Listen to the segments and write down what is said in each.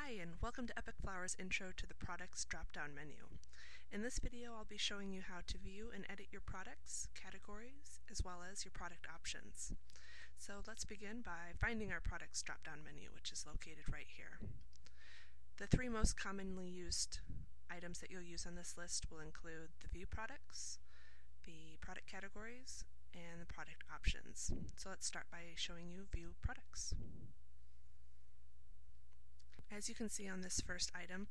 Hi, and welcome to EpicFlowers Intro to the Products drop-down menu. In this video, I'll be showing you how to view and edit your products, categories, as well as your product options. So let's begin by finding our Products drop-down menu, which is located right here. The three most commonly used items that you'll use on this list will include the View products, the product categories, and the product options. So let's start by showing you View products. As you can see on this first item,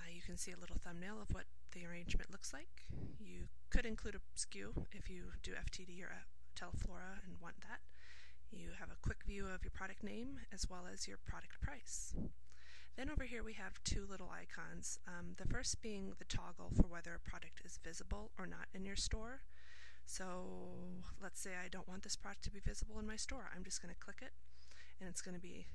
you can see a little thumbnail of what the arrangement looks like. You could include a SKU if you do FTD or Teleflora and want that. You have a quick view of your product name as well as your product price. Then over here we have two little icons, the first being the toggle for whether a product is visible or not in your store. So let's say I don't want this product to be visible in my store. I'm just going to click it and it's going to be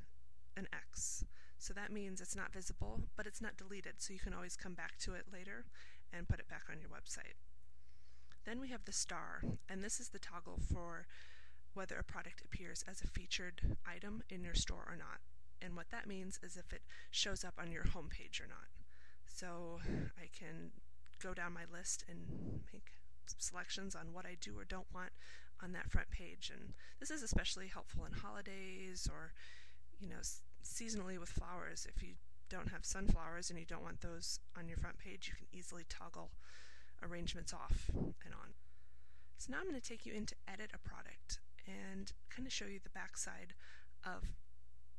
an X. So that means it's not visible, but it's not deleted, so you can always come back to it later and put it back on your website. Then we have the star, and this is the toggle for whether a product appears as a featured item in your store or not. And what that means is if it shows up on your home page or not. So I can go down my list and make selections on what I do or don't want on that front page. And this is especially helpful in holidays or seasonally with flowers. If you don't have sunflowers and you don't want those on your front page, you can easily toggle arrangements off and on. So now I'm going to take you in to edit a product and kind of show you the backside of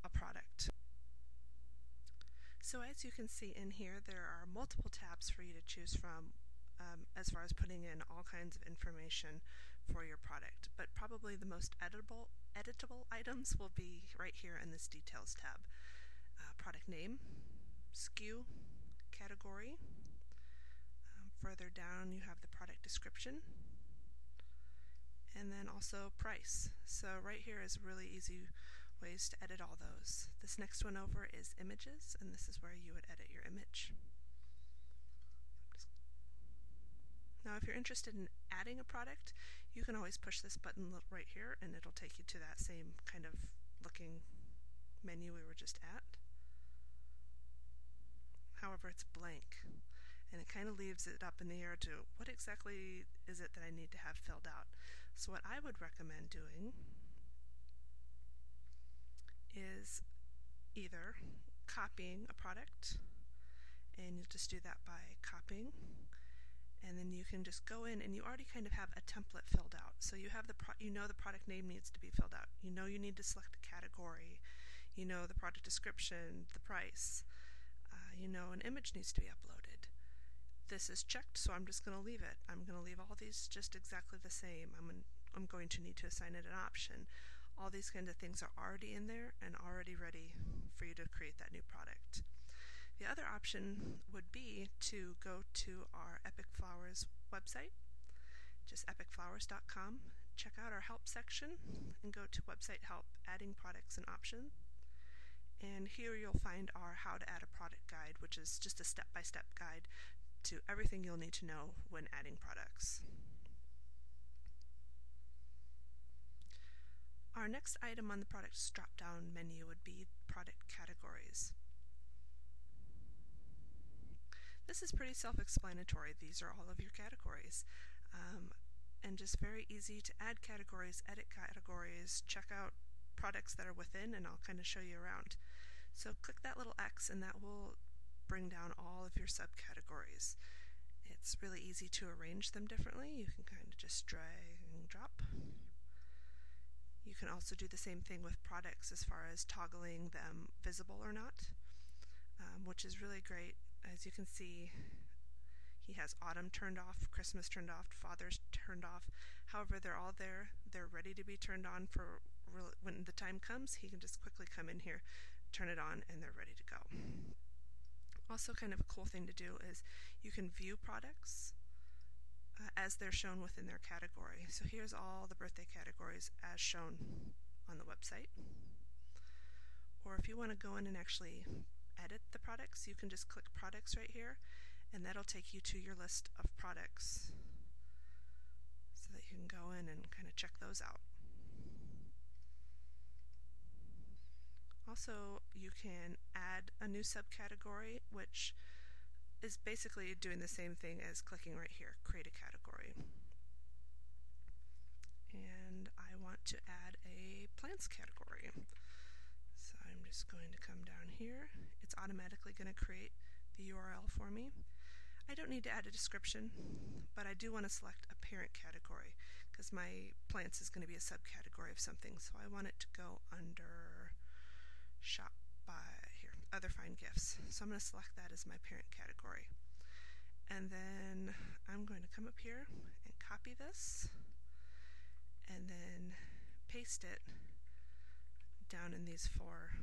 a product. So as you can see in here, there are multiple tabs for you to choose from as far as putting in all kinds of information for your product, but probably the most editable items will be right here in this Details tab. Product name, SKU, category. Further down you have the product description, and then also price. So right here is really easy ways to edit all those. This next one over is images, and this is where you would edit your image. Now if you're interested in adding a product, you can always push this button right here and it'll take you to that same kind of looking menu we were just at. However, it's blank and it kind of leaves it up in the air to what exactly is it that I need to have filled out. So what I would recommend doing is either copying a product, and you'll just do that by copying. And then you can just go in and you already kind of have a template filled out. So you have the product name needs to be filled out. You need to select a category. The product description, the price. An image needs to be uploaded. This is checked, so I'm just going to leave it. I'm going to leave all these just exactly the same. I'm going to need to assign it an option. All these kinds of things are already in there and already ready for you to create that new product. The other option would be to go to our EpicFlowers website, just epicflowers.com, check out our help section, and go to website help, adding products and options. And here you'll find our how to add a product guide, which is just a step-by-step guide to everything you'll need to know when adding products. Our next item on the products drop-down menu would be product categories. This is pretty self-explanatory. These are all of your categories, and just very easy to add categories, edit categories, check out products that are within, and I'll kind of show you around. So click that little X and that will bring down all of your subcategories. It's really easy to arrange them differently. You can kind of just drag and drop. You can also do the same thing with products as far as toggling them visible or not, which is really great. As you can see, he has autumn turned off, Christmas turned off, Father's turned off. However, they're all there. They're ready to be turned on for when the time comes. He can just quickly come in here, turn it on, and they're ready to go. Also, kind of a cool thing to do is you can view products as they're shown within their category. So here's all the birthday categories as shown on the website. Or if you want to go in and actually edit the products, you can just click products right here and that'll take you to your list of products so that you can go in and kind of check those out. Also, you can add a new subcategory, which is basically doing the same thing as clicking right here, create a category. And I want to add a plants category. So I'm just going to come down here. It's automatically going to create the URL for me. I don't need to add a description, but I do want to select a parent category because my plants is going to be a subcategory of something. So I want it to go under shop by here, other fine gifts. So I'm going to select that as my parent category. And then I'm going to come up here and copy this and then paste it down in these 4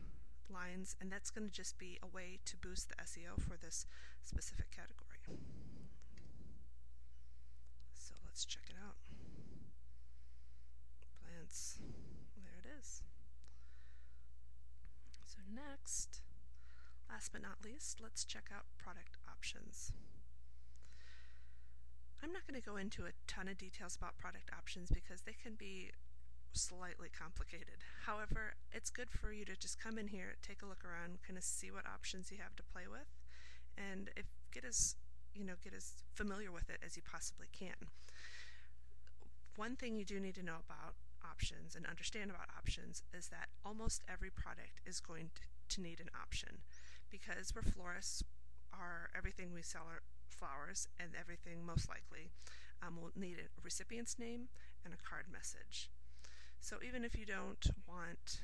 lines, and that's going to just be a way to boost the SEO for this specific category. So let's check it out. Plants, there it is. So next, last but not least, let's check out product options. I'm not going to go into a ton of details about product options because they can be slightly complicated. However, it's good for you to just come in here, take a look around, kind of see what options you have to play with, and get as familiar with it as you possibly can. One thing you do need to know about options and understand about options is that almost every product is going to need an option, because we're florists. Everything we sell are flowers, and everything most likely will need a recipient's name and a card message. So even if you don't want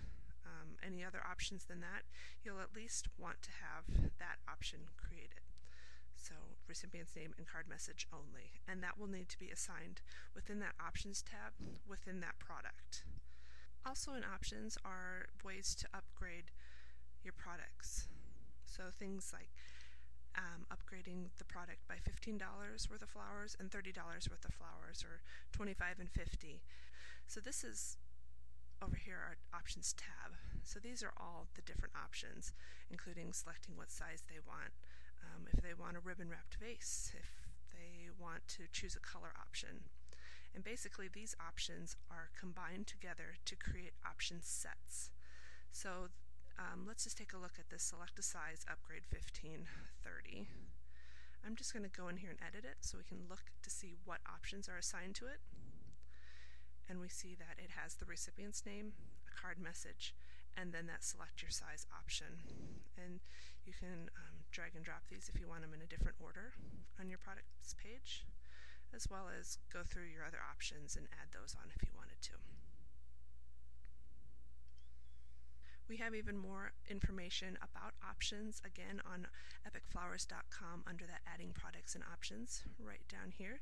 any other options than that, you'll at least want to have that option created. So recipient's name and card message only, and that will need to be assigned within that options tab within that product. Also in options are ways to upgrade your products. So things like upgrading the product by $15 worth of flowers and $30 worth of flowers, or $25 and $50. So this is over here our options tab. So these are all the different options, including selecting what size they want, if they want a ribbon wrapped vase, if they want to choose a color option. And basically these options are combined together to create option sets. So let's just take a look at this select a size upgrade 15/30. I'm just going to go in here and edit it so we can look to see what options are assigned to it. And we see that it has the recipient's name, a card message, and then that select your size option. And you can drag and drop these if you want them in a different order on your products page, as well as go through your other options and add those on if you wanted to. We have even more information about options, again, on EpicFlowers.com under that Adding Products and Options. Right down here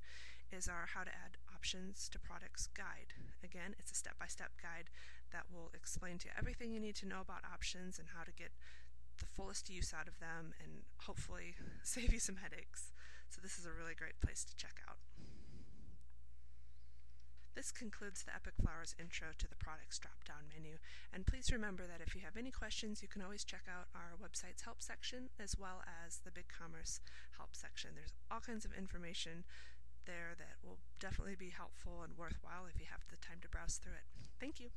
is our How to Add Options to Products guide. Again, it's a step-by-step guide that will explain to you everything you need to know about options and how to get the fullest use out of them and hopefully save you some headaches. So this is a really great place to check out. This concludes the EpicFlowers intro to the products drop-down menu, and please remember that if you have any questions, you can always check out our website's help section as well as the BigCommerce help section. There's all kinds of information there that will definitely be helpful and worthwhile if you have the time to browse through it. Thank you.